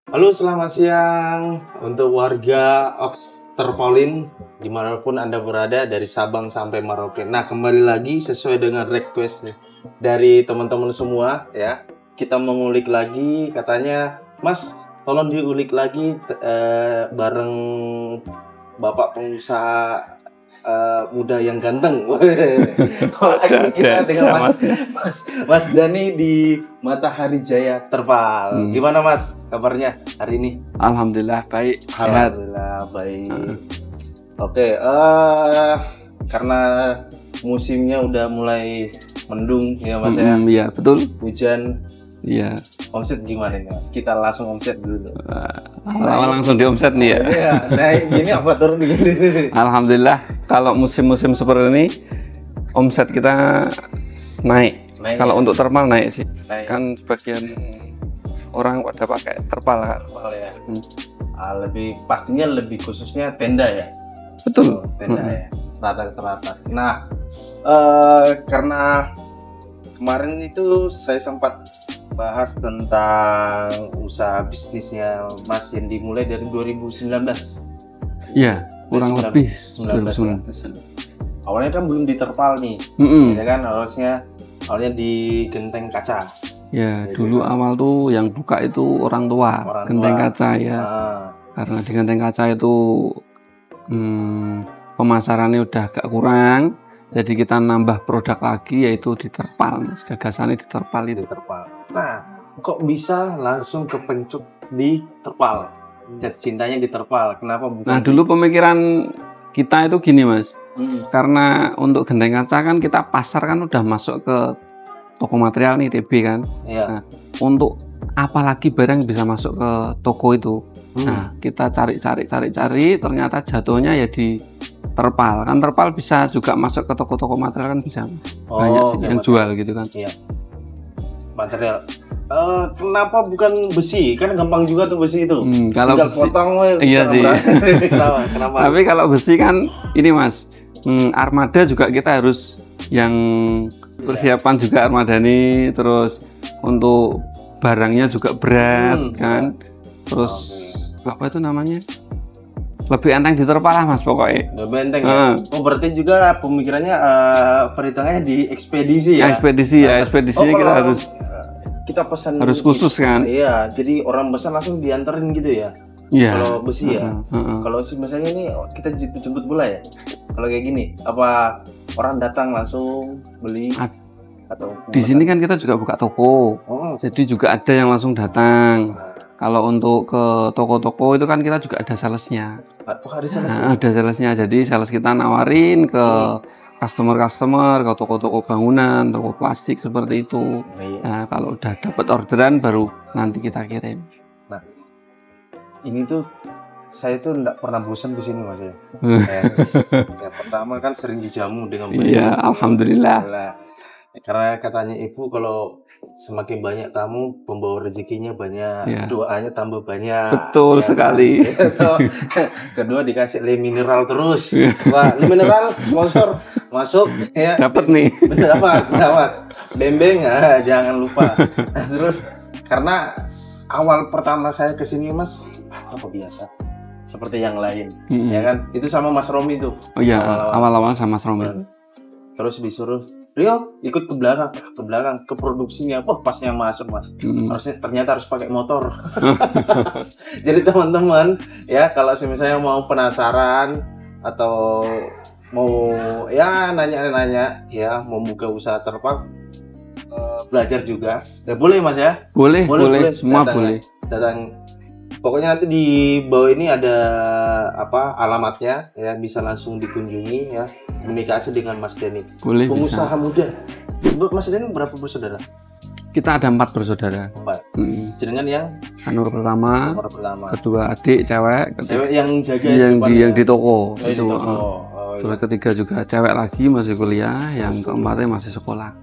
Halo, selamat siang untuk warga Oksterpolin dimanapun Anda berada dari Sabang sampai Merauke. Nah, kembali lagi sesuai dengan request dari teman-teman semua ya. Kita mengulik lagi, katanya, Mas, tolong diulik lagi bareng Bapak pengusaha muda yang ganteng. Lagi kita dengan Mas Dani di Matahari Jaya Terpal. Gimana Mas kabarnya hari ini? Alhamdulillah baik, sehat. Alhamdulillah baik. Oke, karena musimnya udah mulai mendung ya Mas ya. Iya betul. Hujan. Iya. Omset gimana nih Mas? Kita langsung omset dulu. Awal langsung di omset nih ya. Iya, naik gini apa turun gini? Alhamdulillah kalau musim-musim seperti ini omset kita naik. Kalau ya? untuk terpal naik sih. Naik. Kan sebagian orang pada pakai terpal kan. Terpal ya. Lebih pastinya lebih khususnya tenda ya. Betul. Tenda ya. Rata-rata. Nah, karena kemarin itu saya sempat bahas tentang usaha bisnisnya Mas yang dimulai dari 2019. Iya, kurang lebih 19. Awalnya kan belum di terpal nih, ya kan? Awalnya di genteng kaca. Ya, dulu awal tuh yang buka itu orang tua, genteng kaca ya. Karena di genteng kaca itu pemasarannya udah agak kurang. Jadi kita nambah produk lagi yaitu di terpal. Gagasannya di terpal itu. Nah, kok bisa langsung kepencut di terpal? Jatuh cintanya di terpal. Kenapa bukan? Nah, dulu pemikiran kita itu gini, Mas. Karena untuk genteng kaca kan kita pasar kan udah masuk ke toko material nih, TB kan. Iya. Nah, untuk apalagi barang bisa masuk ke toko itu. Nah, kita cari, ternyata jatuhnya ya di terpal. Kan terpal bisa juga masuk ke toko-toko material kan bisa. Banyak sih yang jual gitu kan. Iya. Material. Kenapa bukan besi? Kan gampang juga tuh besi itu. Kalau tinggal besi, potong iya sih. Kenapa? Tapi kalau besi kan ini Mas, armada juga kita harus yang persiapan juga armada nih, terus untuk barangnya juga berat kan. Terus apa itu namanya? Lebih enteng di terpal lah Mas pokoknya. Lebih enteng ya? Oh berarti juga pemikirannya perhitungannya di ekspedisi ya? Ekspedisinya kita harus pesan harus khusus kan? Iya, jadi orang pesan langsung dianterin gitu ya? Iya. Kalau besi ya? Kalau misalnya ini kita jemput bola ya? Kalau kayak gini, apa orang datang langsung beli? Atau di sini kan kita juga buka toko, jadi juga ada yang langsung datang. Kalau untuk ke toko-toko itu kan kita juga ada salesnya. Ada salesnya, jadi sales kita nawarin ke customer, ke toko-toko bangunan, toko plastik seperti itu. Nah, kalau udah dapat orderan baru nanti kita kirim. Nah, ini tuh saya tuh nggak pernah bosan di sini Mas ya. Yang pertama kan sering dijamu dengan banyak. Iya, alhamdulillah. Karena katanya ibu kalau semakin banyak tamu pembawa rezekinya banyak, doanya tambah banyak. Betul sekali. Kedua dikasih le mineral terus. Wah, le mineral sponsor masuk ya. Dapat nih. Dapat. Bembeng jangan lupa. Terus karena awal pertama saya kesini Mas, apa biasa seperti yang lain, ya kan? Itu sama Mas Romi tuh. Oh iya, awal-awal sama Mas Romi. Terus disuruh Rio ikut ke belakang ke produksinya. Wah, pasnya masuk Mas. Harusnya ternyata harus pakai motor. Jadi teman-teman ya kalau misalnya mau penasaran atau mau ya nanya-nanya ya mau buka usaha terpal, belajar juga. Ya boleh Mas ya? Boleh. Semua boleh. Datang. Pokoknya nanti di bawah ini ada alamatnya ya, bisa langsung dikunjungi ya, komunikasi dengan Mas Dani. Boleh. Pengusaha muda. Mas Dani berapa bersaudara? Kita ada 4 bersaudara. 4. Jenengan yang nomor pertama. Kedua adik cewek yang jaga yang di toko. Itu. Terus ketiga juga cewek lagi masih kuliah, yang keempatnya masih sekolah.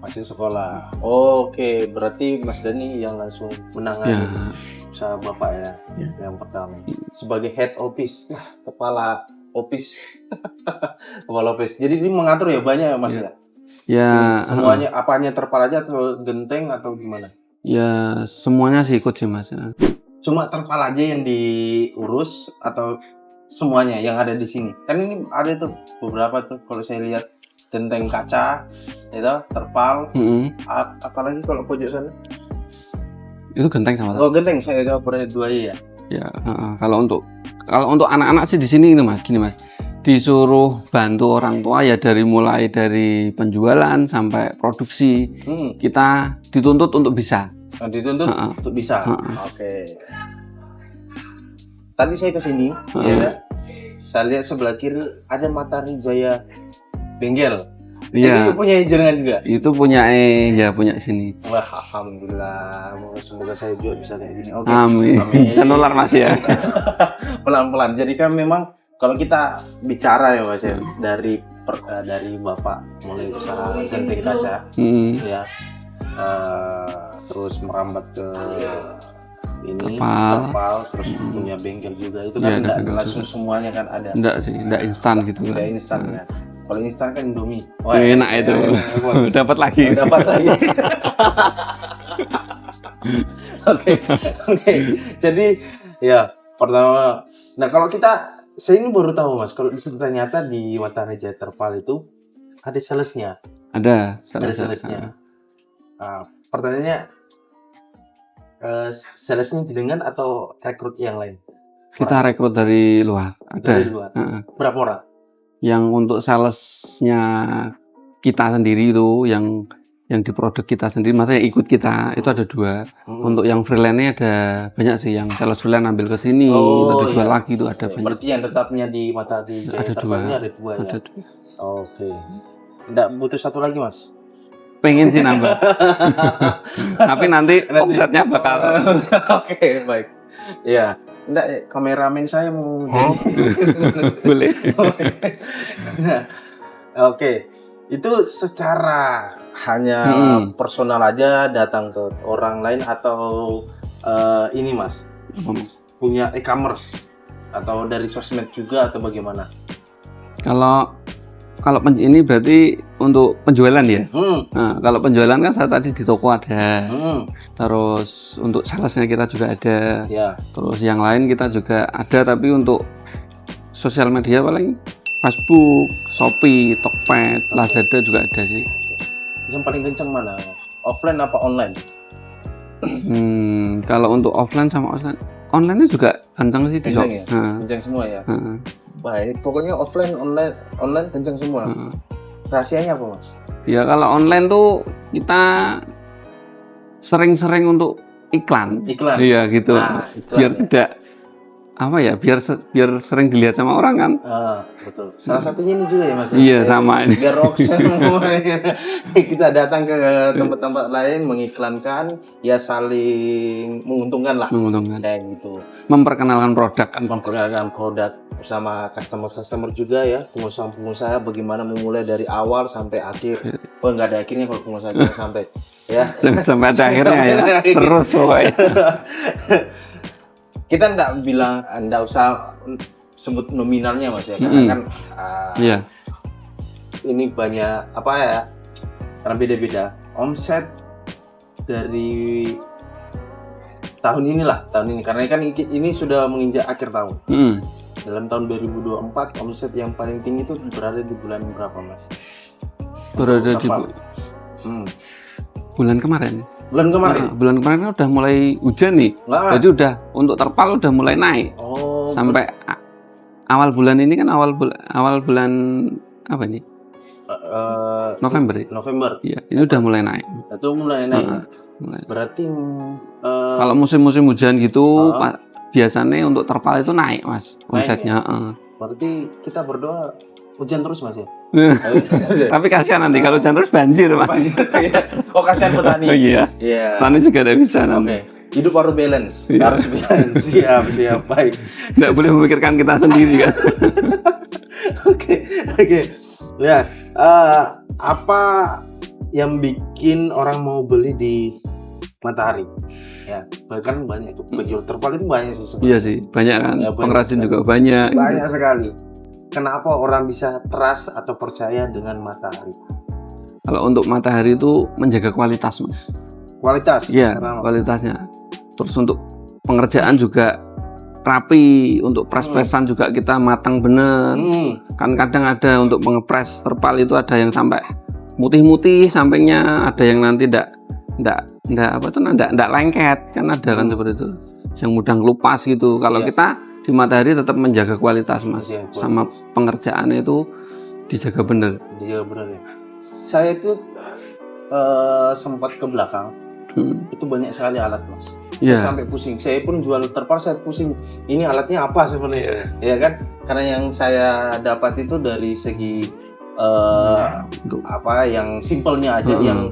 Oke, berarti Mas Dani yang langsung menangani usaha Bapak ya. Yang pertama sebagai head office, kepala office. Kepala office. Jadi ini mengatur ya banyak ya Mas ya? Ya. Semuanya apanya terpal aja atau genteng atau gimana? Ya semuanya sih ikut sih Mas. cuma terpal aja yang diurus atau semuanya yang ada di sini? Kan ini ada tuh beberapa tuh kalau saya lihat, genteng kaca, itu terpal, apalagi kalau pojok sana? Itu genteng sama. Oh genteng, saya pernah dua ya. Ya, kalau untuk anak-anak sih di sini ini Mas, gini Mas, disuruh bantu orang tua ya mulai dari penjualan sampai produksi, kita dituntut untuk bisa. Dituntut untuk bisa. Oke. Tadi saya kesini, ya, saya lihat sebelah kiri ada Matahari Jaya Bengkel. Iya. Itu punya jenengan juga? Itu punya punya sini. Wah, alhamdulillah. Semoga saya juga bisa kayak gini. Oke. Amin. Bisa nular Mas ya. Pelan-pelan. Jadi kan memang kalau kita bicara ya Mas ya, dari Bapak mulai usaha genteng kaca, ya, terus merambat ke ini terpal, terus punya bengkel juga. Itu kan enggak langsung semuanya kan ada. Enggak sih, enggak instan gitu kan. Enggak instan ya. Kalau instan kan Indomie. Wah, enak itu. Dapat lagi. Dapat lagi. Oke. Jadi ya pertama. Nah kalau saya ini baru tahu Mas. Kalau ternyata di Matahari Jaya Terpal itu ada salesnya. Ada salesnya. Pertanyaannya, salesnya dengan atau rekrut yang lain? Kita rekrut dari luar. Ada. Dari luar. Berapa orang? Yang untuk salesnya kita sendiri itu, yang di produk kita sendiri, maksudnya yang ikut kita itu ada 2. Untuk yang freelance-nya ada banyak sih, yang sales freelance ambil ke sini, untuk dijual lagi itu ada banyak. Berarti yang tetapnya di Matahari Jaya Terpalnya ada 2 ya? Ada 2. Oke. Nggak butuh 1 lagi Mas? Pengen sih nambah. Tapi nanti omsetnya bakal. Oke, baik. Ya. Enggak, kameramen saya mau boleh. Nah, oke. Itu secara hanya personal aja datang ke orang lain atau ini Mas punya e-commerce atau dari sosmed juga atau bagaimana? Kalau ini berarti untuk penjualan ya. Nah, kalau penjualan kan saya tadi di toko ada. Terus untuk salesnya kita juga ada. Ya. Terus yang lain kita juga ada, tapi untuk sosial media paling Facebook, Shopee, Tokped, Lazada juga ada sih. Yang paling kencang mana? Offline apa online? Kalau untuk offline sama online-nya juga kencang sih di shop. Ya? Kencang semua ya. Baik, pokoknya offline, online kencang semua. Rahasianya apa Mas? Ya kalau online tuh kita sering-sering untuk iklan. Iya gitu. Iklan, biar tidak biar sering dilihat sama orang kan. Betul. Salah satunya ini juga ya Mas. Iya sama ini. Biar kita datang ke tempat-tempat lain mengiklankan, ya saling menguntungkan lah. Kayak gitu. Memperkenalkan produk kan. Memperkenalkan produk bersama customer juga ya, pengusaha bagaimana memulai dari awal sampai akhir. Nggak ada akhirnya kalau pengusaha sampai ya. Sampai ada akhirnya ya. Terus pokoknya. Kita nggak usah sebut nominalnya Mas ya, karena kan ini banyak karena beda-beda. Omset dari tahun ini karena kan ini sudah menginjak akhir tahun. Dalam tahun 2024 omset yang paling tinggi itu berada di bulan berapa Mas? Berada di bulan kemarin. Bulan kemarin udah mulai hujan nih. Jadi udah untuk terpal udah mulai naik. Sampai awal bulan ini kan awal bulan apa nih? November. Iya, ini udah mulai naik. Itu mulai naik. Berarti kalau musim-musim hujan gitu biasanya untuk terpal itu naik Mas omsetnya. Berarti kita berdoa hujan terus Mas ya. Tapi kasihan nanti kalau hujan terus banjir Mas. Kasihan petani. Iya. Petani juga tidak bisa nanti. Hidup harus balance. Harus balance. Siap, baik. Tidak boleh memikirkan kita sendiri kan. Oke. Ya, apa yang bikin orang mau beli di Matahari? Ya, bahkan banyak tuh penjual terpal itu banyak sih. Iya sih, banyak kan. Ya, pengrajin juga banyak. Banyak sekali. Kenapa orang bisa trust atau percaya dengan Matahari? Kalau untuk Matahari itu menjaga kualitas Mas. Kualitas? Iya, kualitasnya. Terus untuk pengerjaan juga rapi, untuk pres-presan juga kita matang bener. Kan kadang ada untuk mengepres terpal itu ada yang sampai mutih-mutih sampingnya, ada yang nanti ndak lengket, kan ada kan seperti itu. Yang mudah ngelupas gitu. Kalau kita di matahari tetap menjaga kualitas, Mas. Sama pengerjaannya itu dijaga bener. Dijaga bener ya. Saya itu sempat ke belakang. Itu banyak sekali alat, Mas. Saya sampai pusing. Saya pun jual terpal, saya pusing. Ini alatnya apa sebenarnya? Ya kan? Karena yang saya dapat itu dari segi apa yang simpelnya aja, yang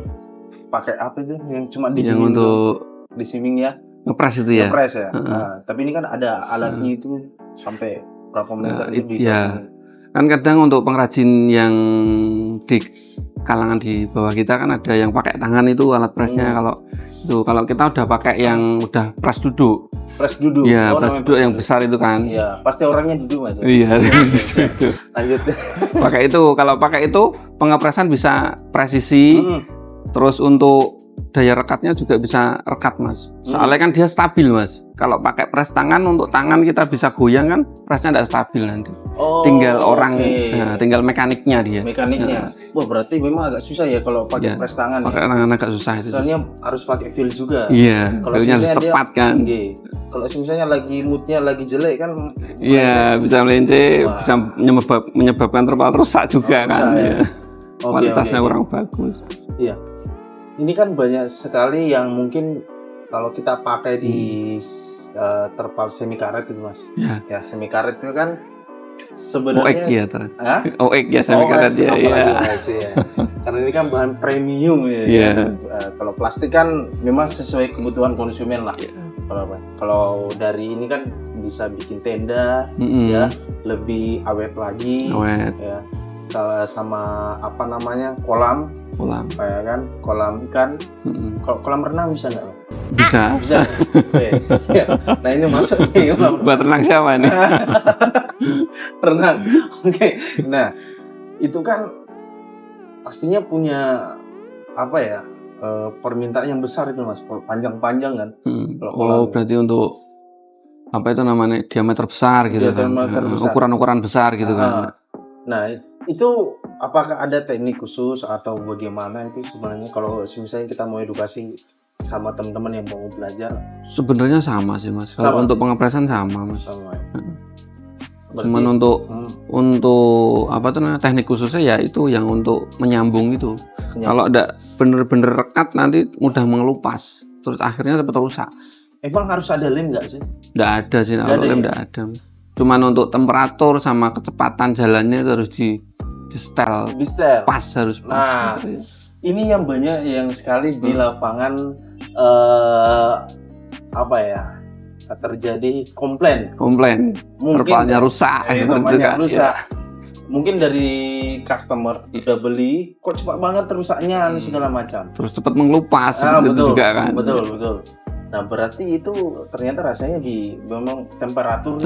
pakai apa itu? Yang cuma yang untuk di swimming ya. Ngepres itu ya. Ngepres ya. Nah, tapi ini kan ada alatnya itu sampai berapa meter itu di kan kadang untuk pengrajin yang di kalangan di bawah kita kan ada yang pakai tangan itu alat presnya. Kalau kita udah pakai yang udah pres duduk ya, pres duduk yang besar itu kan ya pasti orangnya duduk, Mas. Iya. Lanjut. Pakai itu, kalau pakai itu pengepresan bisa presisi, terus untuk daya rekatnya juga bisa rekat, Mas. Soalnya kan dia stabil, Mas. Kalau pakai pres tangan, untuk tangan kita bisa goyang kan, presnya tidak stabil nanti. Tinggal tinggal mekaniknya dia. Wah, berarti memang agak susah ya kalau pakai pres tangan. Pakai tangan agak susah itu. Soalnya harus pakai feel juga. Iya. Kalau harus tepat kan. Kalau misalnya lagi moodnya lagi jelek kan. Iya, bisa melenceng, bisa menyebabkan terpal rusak juga kan. Ya. Kualitasnya kurang bagus. Iya. Ini kan banyak sekali yang mungkin kalau kita pakai di terpal semi karet itu, Mas. Ya, semi karet itu kan sebenarnya OX ya semi karet ya. Karena ini kan bahan premium ya. Kalau plastik kan memang sesuai kebutuhan konsumen lah. Kalau dari ini kan bisa bikin tenda ya, lebih awet lagi. Ya. Sama apa namanya kolam kayak kan kolam ikan. Kalau kolam renang bisa nggak? Bisa. Nah ini masuk nih buat renang siapa nih? Renang. Nah itu kan pastinya punya apa ya, permintaan yang besar itu, Mas, panjang-panjang kan. Berarti untuk apa itu namanya, diameter besar gitu kan, ukuran-ukuran besar gitu kan. Nah itu apakah ada teknik khusus atau bagaimana itu sebenarnya kalau misalnya kita mau edukasi sama teman-teman yang mau belajar? Sebenarnya sama sih, Mas. Kalau untuk pengepresan sama, Mas. Cuman untuk apa tuh namanya, teknik khususnya ya itu yang untuk menyambung itu. Kalau enggak bener-bener rekat nanti mudah mengelupas, terus akhirnya cepat rusak. Emang harus ada lem nggak sih? Nggak ada sih, kalau lem nggak ada. Cuman untuk temperatur sama kecepatan jalannya itu harus di setel pas, harus pas. Nah, ini yang banyak yang sekali di lapangan apa ya, terjadi komplain terpalnya rusak, mungkin dari customer udah beli kok cepat banget rusaknya segala macam, terus cepat mengelupas. Betul juga kan. Betul. Nah berarti itu ternyata rasanya di memang temperatur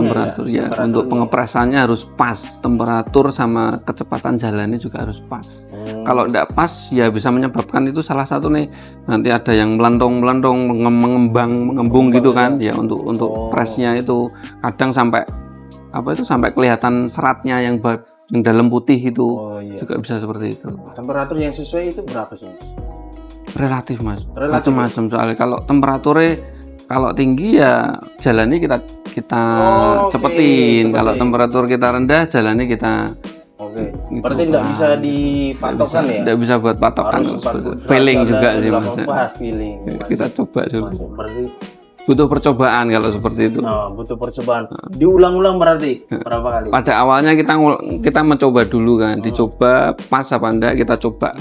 ya. Untuk pengepresannya harus pas, temperatur sama kecepatan jalannya juga harus pas. Kalau tidak pas ya bisa menyebabkan itu salah satu nih, nanti ada yang melendong, mengembung gitu kan ya. Untuk presnya itu kadang sampai sampai kelihatan seratnya yang dalam putih itu. Juga bisa seperti itu. Temperatur yang sesuai itu berapa sih, Mas? Relatif, Mas. Macam-macam, soalnya kalau temperaturnya kalau tinggi ya jalannya kita cepetin. Kalau temperatur kita rendah jalannya kita berarti tidak bisa dipatokan ya? Tidak bisa buat patokan. Feeling juga sih, Mas. Feeling. Kita coba dulu. Berarti butuh percobaan kalau seperti itu. Butuh percobaan. Diulang-ulang berarti berapa kali? Pada awalnya kita mencoba dulu kan, dicoba pas apa enggak, kita coba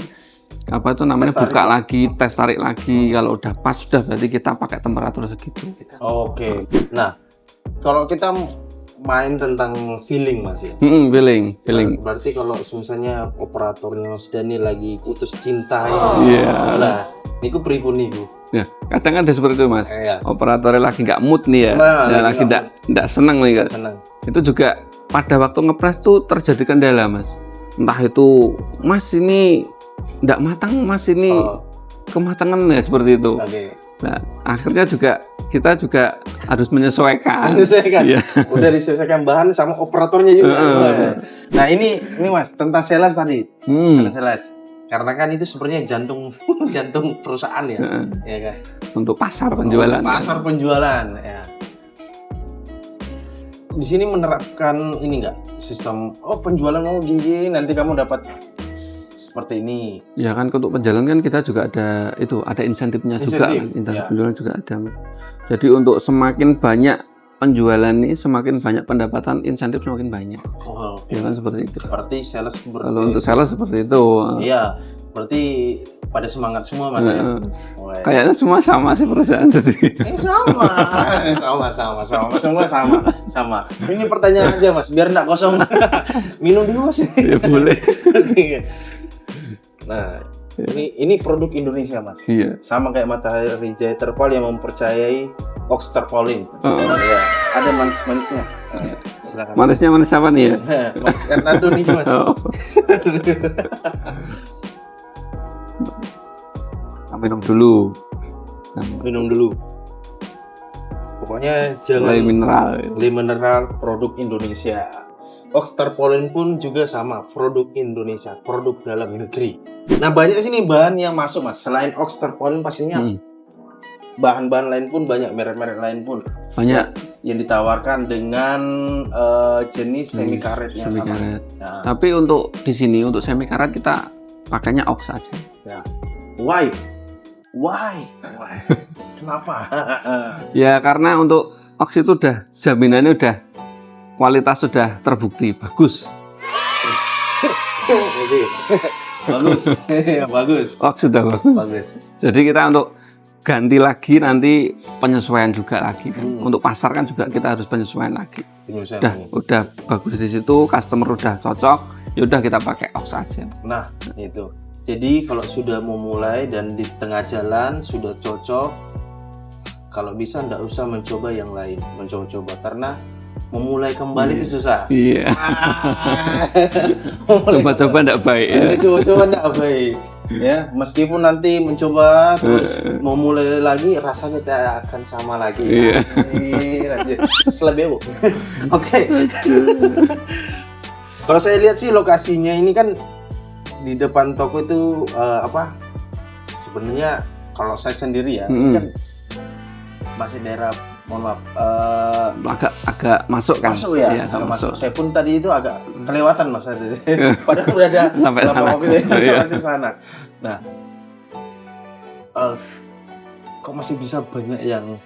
apa itu namanya, buka lagi, tes tarik lagi. Kalau udah pas sudah berarti kita pakai temperatur segitu. Nah, kalau kita main tentang feeling, Mas ya. Feeling. Berarti kalau misalnya operatornya Mas Dani lagi putus cinta nah, niku pripun niku? Ya, kadang ada seperti itu, Mas. Operatornya lagi nggak mood nih ya, lagi nggak senang nih kan. Itu juga pada waktu ngepres tuh terjadi kendala, Mas. Entah itu, Mas ini nggak matang, Mas ini kematangan ya, seperti itu. Nah, akhirnya kita juga harus menyesuaikan. Iya. Udah disesuaikan bahan sama operatornya juga. Nah ini Mas tentang sales tadi. Tentang sales. Karena kan itu sebenarnya jantung perusahaan ya. Ya kan. Untuk pasar penjualan. Pasar penjualan ya. Di sini menerapkan ini enggak? Sistem penjualan mau gini nanti kamu dapat seperti ini. Ya kan untuk penjualan kan kita juga ada insentifnya juga kan. Insentif penjualan juga ada. Jadi untuk semakin banyak penjualan ini semakin banyak pendapatan, insentif semakin banyak. Ya kan seperti itu. Berarti sales kalau untuk sales seperti itu. Iya, berarti pada semangat semua Mas ya. Kayaknya semua sama sih perusahaan sendiri. Semua sama. Ini pertanyaan aja Mas, biar enggak kosong. Minum dulu Mas. Ya boleh. Nah, ini produk Indonesia Mas. Iya. Sama kayak Matahari Jaya Terpal yang mempercayai Ox Tarpaulin. Ya, ada manis-manisnya. Silakan. Manisnya manis apa nih ya? Manis Hernando nih Mas. Minum dulu. Pokoknya jangan mineral produk Indonesia. Ox Tarpaulin pun juga sama, produk Indonesia, produk dalam negeri. Nah banyak sini bahan yang masuk Mas, selain Ox Tarpaulin pastinya bahan-bahan lain pun banyak, merek-merek lain pun banyak yang ditawarkan dengan jenis semi karet yang sama. Nah. Tapi untuk di sini untuk semi karet kita pakainya Ox aja. Ya. Why? Kenapa? Ya karena untuk Ox itu udah jaminannya kualitas sudah terbukti bagus. bagus. Ox sudah bagus. Jadi kita untuk ganti lagi nanti penyesuaian juga lagi. Untuk pasar kan juga kita harus penyesuaian lagi. Udah bagus di situ, customer udah cocok, ya udah kita pakai Ox aja. Nah, itu. Jadi kalau sudah mau mulai dan di tengah jalan sudah cocok, kalau bisa enggak usah mencoba yang lain, mencoba karena memulai kembali itu susah. Iya. Coba-coba enggak baik ya. Coba-coba enggak baik. Ya, meskipun nanti mencoba terus mau mulai lagi rasanya tidak akan sama lagi. Iya. Selebih. Oke. Kalau saya lihat sih lokasinya ini kan di depan toko itu sebenarnya kalau saya sendiri ya ini kan masih daerah agak masuk kan? Masuk ya, masuk. Saya pun tadi itu agak kelewatan Mas. Padahal udah ada sampai sana. Nah, kok masih bisa banyak yang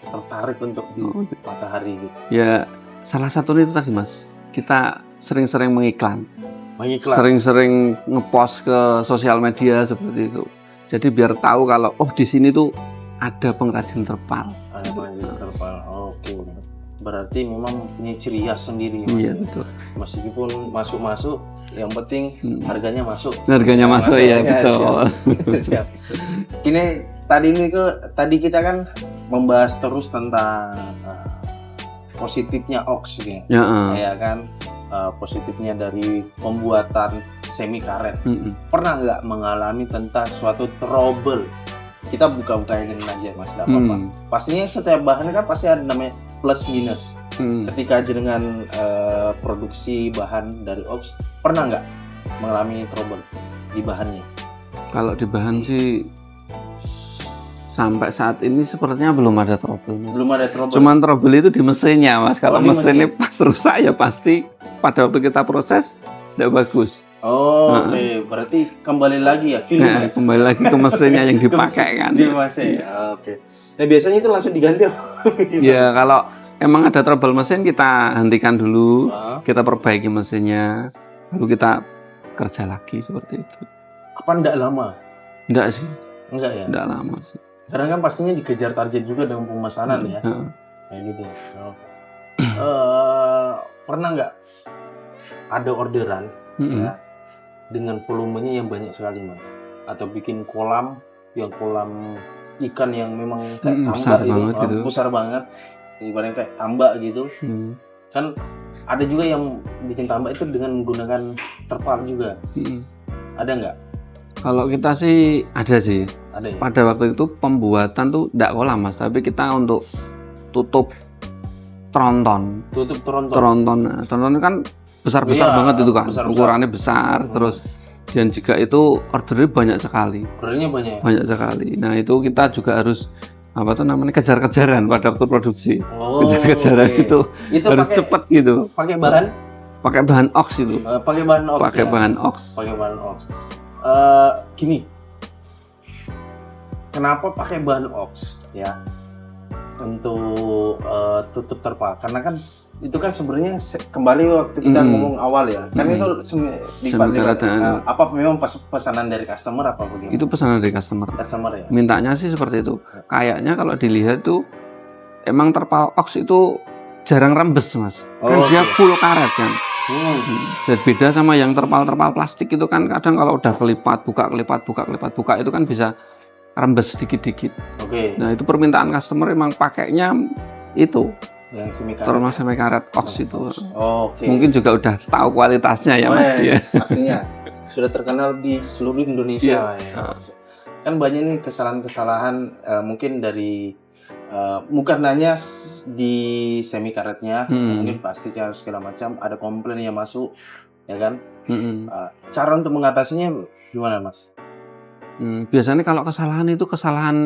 tertarik untuk di Matahari gitu? Ya, salah satunya itu tadi Mas. Kita sering-sering mengiklan. Sering-sering ngepost ke sosial media seperti itu. Jadi biar tahu kalau di sini tuh ada pengrajin terpal. Ada pengrajin terpal. Oke. Berarti memang punya ciri khas sendiri. Iya, betul. Meskipun masuk-masuk, yang penting harganya masuk. Harganya masuk ya, betul. Siap. Tadi kita kan membahas terus tentang positifnya Ox ya. Ya kan? Positifnya dari pembuatan semi karet. Pernah nggak mengalami tentang suatu trouble? Kita buka-bukain aja Mas, nggak apa-apa. Pastinya setiap bahan kan pasti ada namanya plus minus. Ketika dengan produksi bahan dari Ox, pernah nggak mengalami trouble di bahannya? Kalau di bahan sih sampai saat ini sepertinya belum ada trouble. Cuman trouble itu di mesinnya Mas. Kalau mesinnya pas rusak ya pasti pada waktu kita proses tidak bagus. Oke. Berarti kembali lagi ya film. Kembali lagi ke mesinnya yang dipakai kan. Di mesin. Oke. Nah biasanya itu langsung diganti. Ya kalau emang ada trouble mesin kita hentikan dulu, kita perbaiki mesinnya, lalu kita kerja lagi seperti itu. Apa enggak lama? Enggak sih. Enggak ya? Enggak lama sih. Karena kan pastinya dikejar target juga dengan pemesanan ya. Kayak gitu. Pernah nggak ada orderan ya, dengan volumenya yang banyak sekali Mas? Atau bikin kolam ikan yang memang kayak tambak besar banget, ibaratnya kayak tambak gitu. Kan ada juga yang bikin tambak itu dengan menggunakan terpal juga. Ada nggak? Kalau kita sih ada sih. Ada ya? Pada waktu itu pembuatan tuh enggak kolam Mas, tapi kita untuk tutup tronton. Tutup tronton. Tronton. Nah, tronton kan besar-besar Iya, banget itu kan. besar-besar. Ukurannya besar, terus dan juga itu ordernya banyak sekali. Ordernya banyak. Banyak sekali. Nah, itu kita juga harus apa tuh namanya kejar-kejaran pada waktu produksi. Kejar-kejaran itu harus cepet gitu. Pakai bahan? Pakai bahan ox itu. Pakai bahan ox. Pakai ya? bahan ox. Pakai bahan ox. Gini, kenapa pakai bahan ox ya untuk tutup terpal? Karena kan itu kan sebenarnya kembali waktu kita ngomong awal ya, kan itu apa memang pesanan dari customer apa bagaimana? Itu pesanan dari customer. Customer ya. Mintanya sih seperti itu. Kayaknya kalau dilihat tuh emang terpal ox itu jarang rembes Mas. Kan dia full karet kan. Jadi beda sama yang terpal-terpal plastik itu kan kadang kalau udah kelipat buka itu kan bisa rembes sedikit-dikit. Nah itu permintaan customer emang pakainya itu yang semi karet ox itu. Mungkin juga udah tahu kualitasnya ya Mas. Ya. Pastinya sudah terkenal di seluruh Indonesia ya. Kan banyak nih kesalahan-kesalahan mungkin dari bukan hanya di semi karetnya, mungkin plastiknya segala macam ada komplain yang masuk, ya kan? Cara untuk mengatasinya gimana, Mas? Biasanya kalau kesalahan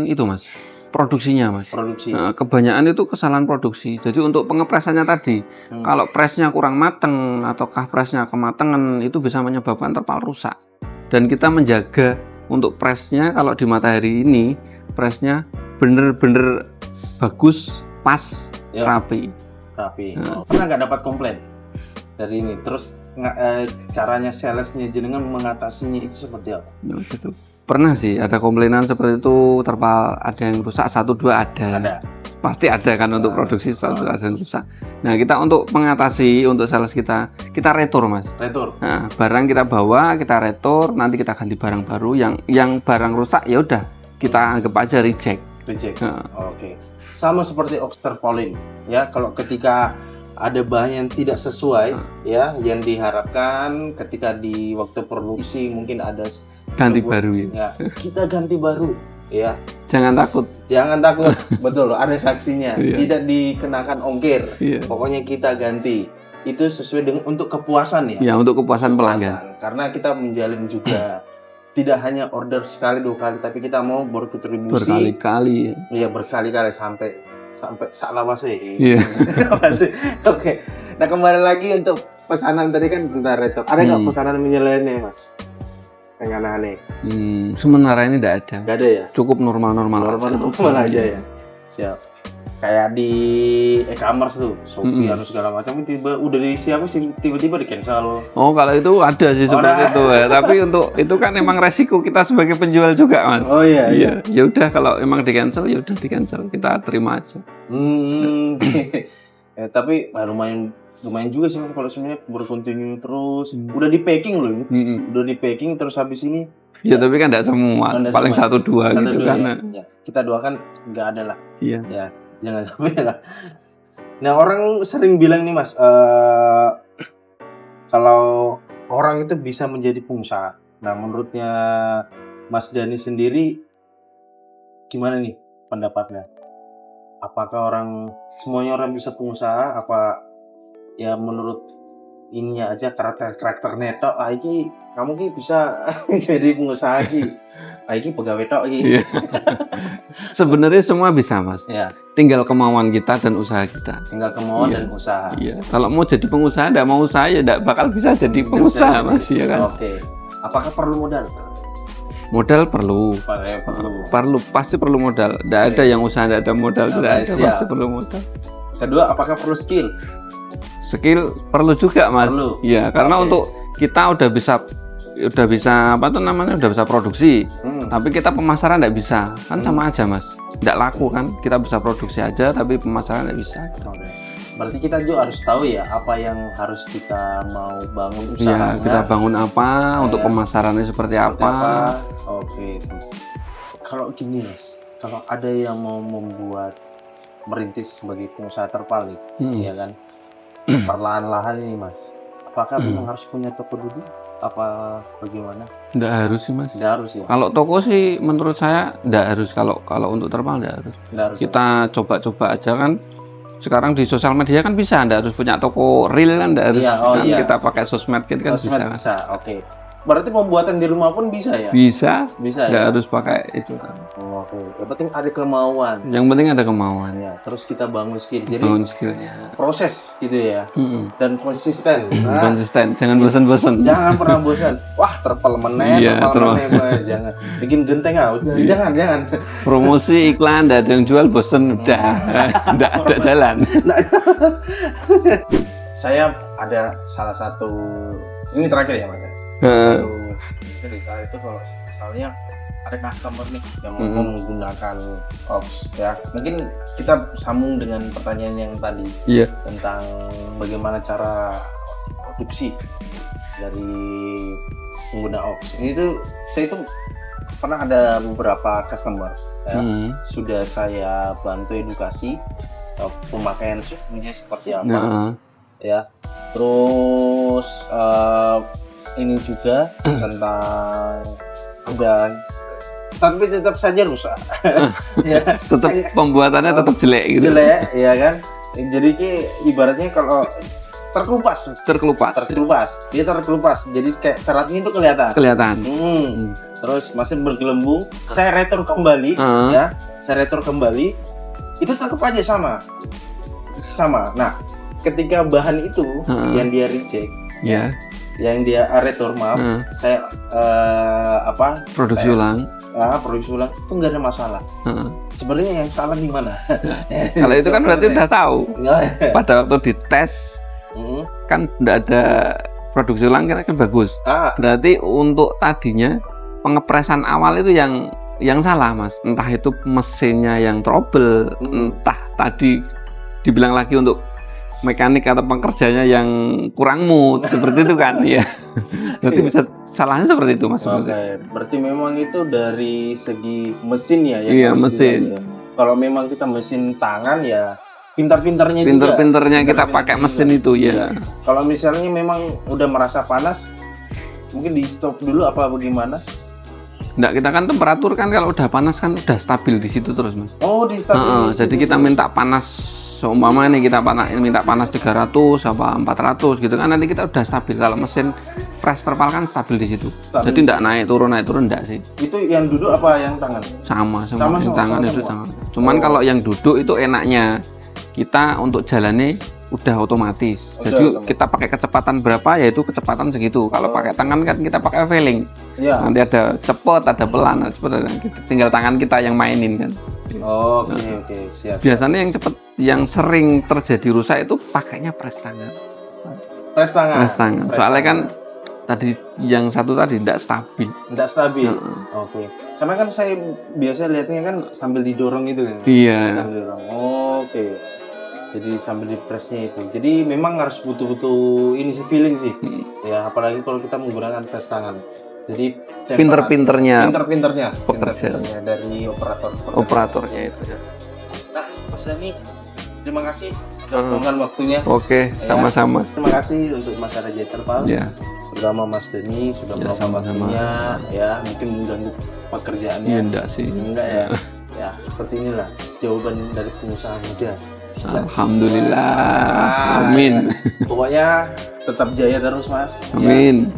itu Mas, produksinya Mas. Produksi. Kebanyakan itu kesalahan produksi. Jadi untuk pengepresannya tadi, kalau presnya kurang mateng ataukah presnya kematangan itu bisa menyebabkan terpal rusak. Dan kita menjaga untuk presnya kalau di matahari ini presnya bener-bener bagus, pas, rapi. Pernah nggak dapat komplain dari ini? Terus caranya salesnya jenengan mengatasinya itu seperti apa? Gitu. Pernah sih ada komplainan seperti itu, terpal ada yang rusak 1-2 ada. Pasti ada kan untuk produksi 1-2 ada yang rusak. Nah kita untuk mengatasi untuk sales kita retur Mas. Retur. Nah, barang kita bawa kita retur, nanti kita ganti barang baru. Yang barang rusak ya udah kita anggap aja reject. Oke. Sama seperti ox terpalin ya, kalau ketika ada bahan yang tidak sesuai ya yang diharapkan ketika di waktu produksi mungkin ada ganti baru ya kita ganti baru ya. Jangan takut betul ada saksinya. Tidak dikenakan ongkir. Pokoknya kita ganti itu sesuai dengan untuk kepuasan ya untuk kepuasan pelanggan, karena kita menjalin juga tidak hanya order sekali 2 kali, tapi kita mau berkontribusi berkali-kali sampai salah masih. Oke. Nah kembali lagi untuk pesanan tadi kan bentar retor. Ada nggak pesanan menyeleneh Mas? Yang aneh-aneh. Sementara ini tidak ada. Nggak ada ya? Cukup normal aja ya. Siap. Kayak di e-commerce tuh, Shopee segala macam tiba udah disiapin tiba-tiba di cancel. Oh kalau itu ada sih seperti itu ya. Tapi untuk itu kan emang resiko kita sebagai penjual juga Mas. Oh iya. Ya udah kalau emang di cancel ya udah di cancel, kita terima aja. Tapi lumayan juga sih kalau sebenarnya berkontinu terus. Udah di packing loh. Udah di packing terus habis ini. Ya tapi kan tidak semua, paling 1-2 gitu kan. Ya. Kita doakan nggak ada lah. Iya. Ya. Jangan sampai lah. Nah orang sering bilang nih Mas, kalau orang itu bisa menjadi pengusaha. Nah menurutnya Mas Dhani sendiri gimana nih pendapatnya? Apakah semuanya orang bisa pengusaha? Apa ya menurut ininya aja karakter netok? Ini kamu ki bisa jadi pengusaha ki. Ini pegawai tok iki. Sebenarnya semua bisa Mas. Ya. Tinggal kemauan kita dan usaha kita. Tinggal kemauan dan usaha. Iya. Kalau mau jadi pengusaha, tidak mau usaha ya tidak bakal bisa jadi pengusaha Mas ya kan. Oke. Apakah perlu modal? Modal perlu. Pasti perlu modal. Tidak ada yang usaha tidak ada modal, pasti perlu modal. Kedua, apakah perlu skill? Skill perlu juga Mas. Perlu. Iya, karena untuk kita udah bisa produksi, tapi kita pemasaran nggak bisa, kan sama aja Mas, nggak laku kan, kita bisa produksi aja tapi pemasaran nggak bisa. Berarti kita juga harus tahu ya apa yang harus kita mau bangun usahanya. Ya, kita bangun apa, untuk pemasarannya seperti apa. Oke. Kalau gini Mas, kalau ada yang mau merintis sebagai pengusaha terpal nih, ya kan, perlahan-lahan ini Mas, Apakah memang harus punya toko dulu? Apa bagaimana? Nggak harus sih Mas. Nggak harus ya? Kalau toko sih menurut saya nggak harus. Kalau untuk terpal nggak harus. Nggak harus. Kita coba-coba aja kan. Sekarang di sosial media kan bisa, nggak harus punya toko real kan, nggak harus kan kita pakai sosmed kan sosmed bisa. Bisa, oke. Berarti pembuatan di rumah pun bisa ya? Bisa nggak ya? Harus pakai itu. Oke. Yang penting ada kemauan. Yang penting ada kemauan. Ya, terus kita bangun skill. Jadi bangun skillnya. Proses gitu ya. Dan konsisten. Konsisten, jangan bosan-bosan. Jangan pernah bosan. Wah, terpal meneh, jangan. Bikin genteng jangan. Promosi iklan, nggak ada yang jual, bosan udah, nggak ada jalan. Saya ada salah satu, ini terakhir ya Mas. Cerita itu kalau misalnya ada customer nih yang mau menggunakan Ox ya, mungkin kita sambung dengan pertanyaan yang tadi tentang bagaimana cara produksi dari pengguna Ox. Ini tuh saya itu pernah ada beberapa customer ya, sudah saya bantu edukasi pemakaian suhunya seperti apa ya, terus ini juga tentang tapi tetap saja rusak. Ya, tetap pembuatannya tetap jelek gitu. Jelek, ya kan. Jadi ibaratnya kalau terkelupas. Dia terkelupas. Jadi kayak seratnya itu kelihatan. Terus masih bergelembung. Saya retur kembali, ya. Saya retur kembali. Itu tetap aja sama. Nah, ketika bahan itu yang dia reject, yang dia retur, saya produksi ulang. Produksi ulang itu nggak ada masalah. Sebenarnya yang salah di mana? Kalau itu kan berarti udah tahu. Pada waktu dites kan nggak ada produksi ulang, kan bagus. Berarti untuk tadinya pengepresan awal itu yang salah Mas. Entah itu mesinnya yang trouble, entah tadi dibilang lagi untuk mekanik atau pekerjanya yang kurang mood seperti itu kan ya. Berarti bisa salahnya seperti itu Mas. Berarti memang itu dari segi mesin ya. Iya, mesin. Kalau memang kita mesin tangan ya pintar-pintarnya kita pakai mesin itu ya. Kalau misalnya memang udah merasa panas, mungkin di stop dulu apa bagaimana? Nggak, kita kan temperatur kan kalau udah panas kan udah stabil di situ terus Mas. Di stabil. Jadi kita minta panas. Seumpama nih kita minta panas 300 apa 400 gitu kan, nanti kita udah stabil. Kalau mesin fresh terpal kan stabil di situ. Jadi enggak naik turun enggak sih. Itu yang duduk apa yang tangan? Sama yang tangan itu tangan. Cuman kalau yang duduk itu enaknya kita untuk jalannya udah otomatis. Jadi kita pakai kecepatan berapa ya itu kecepatan segitu. Kalau pakai tangan kan kita pakai feeling. Nanti ada cepet, ada pelan, tinggal tangan kita yang mainin kan. Oke, siap. Biasanya yang cepet, yang sering terjadi rusak itu pakainya press tangan. Soalnya kan tadi yang satu tadi tidak stabil. Oke. Karena kan saya biasa lihatnya kan sambil didorong gitu kan. Iya. Oke. Jadi sambil dipresnya itu. Jadi memang harus butuh ini sih, feeling sih. Ya, apalagi kalau kita menggunakan press tangan. Jadi pinter-pinternya pekerja dari operatornya itu. Nah, Mas Dhani, terima kasih sudah meluangkan waktunya. Oke, sama-sama. Terima kasih untuk masyarakat Jaya Terpal. Terutama Mas Dhani sudah meluangkan waktunya. Ya, mungkin mengganggu pekerjaannya. Enggak sih. Enggak ya. Ya, seperti inilah jawaban dari pengusaha muda. Alhamdulillah. Amin. Pokoknya tetap jaya terus Mas. Amin.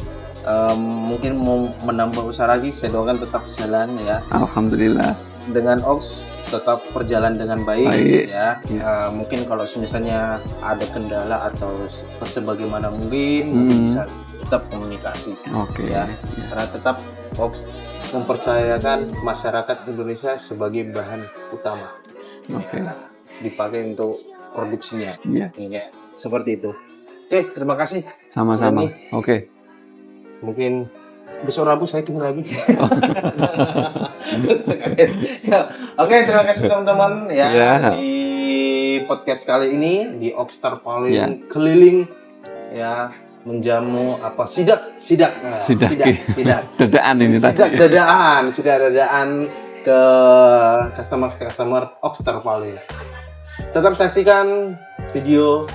Mungkin mau menambah usaha lagi, saya doakan tetap jalan ya. Alhamdulillah. Dengan Ox tetap berjalan dengan baik. Ya. Mungkin kalau misalnya ada kendala atau sebagaimana mungkin bisa tetap komunikasi. Ya. Karena tetap Ox mempercayakan masyarakat Indonesia sebagai bahan utama. Dipakai untuk produksinya. Seperti itu. Oke, terima kasih. Sama-sama. Mungkin besok Rabu saya ketemu lagi. Oke, terima kasih teman-teman ya di podcast kali ini di Ox Terpalin keliling ya menjamu apa sidak dadaan ke customer Ox Terpalin. Tetap saksikan video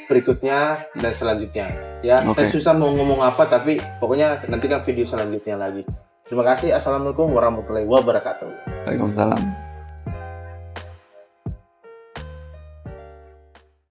berikutnya dan selanjutnya. Ya, Oke. saya susah mau ngomong apa, tapi pokoknya nantikan video selanjutnya lagi. Terima kasih. Assalamualaikum warahmatullahi wabarakatuh. Waalaikumsalam.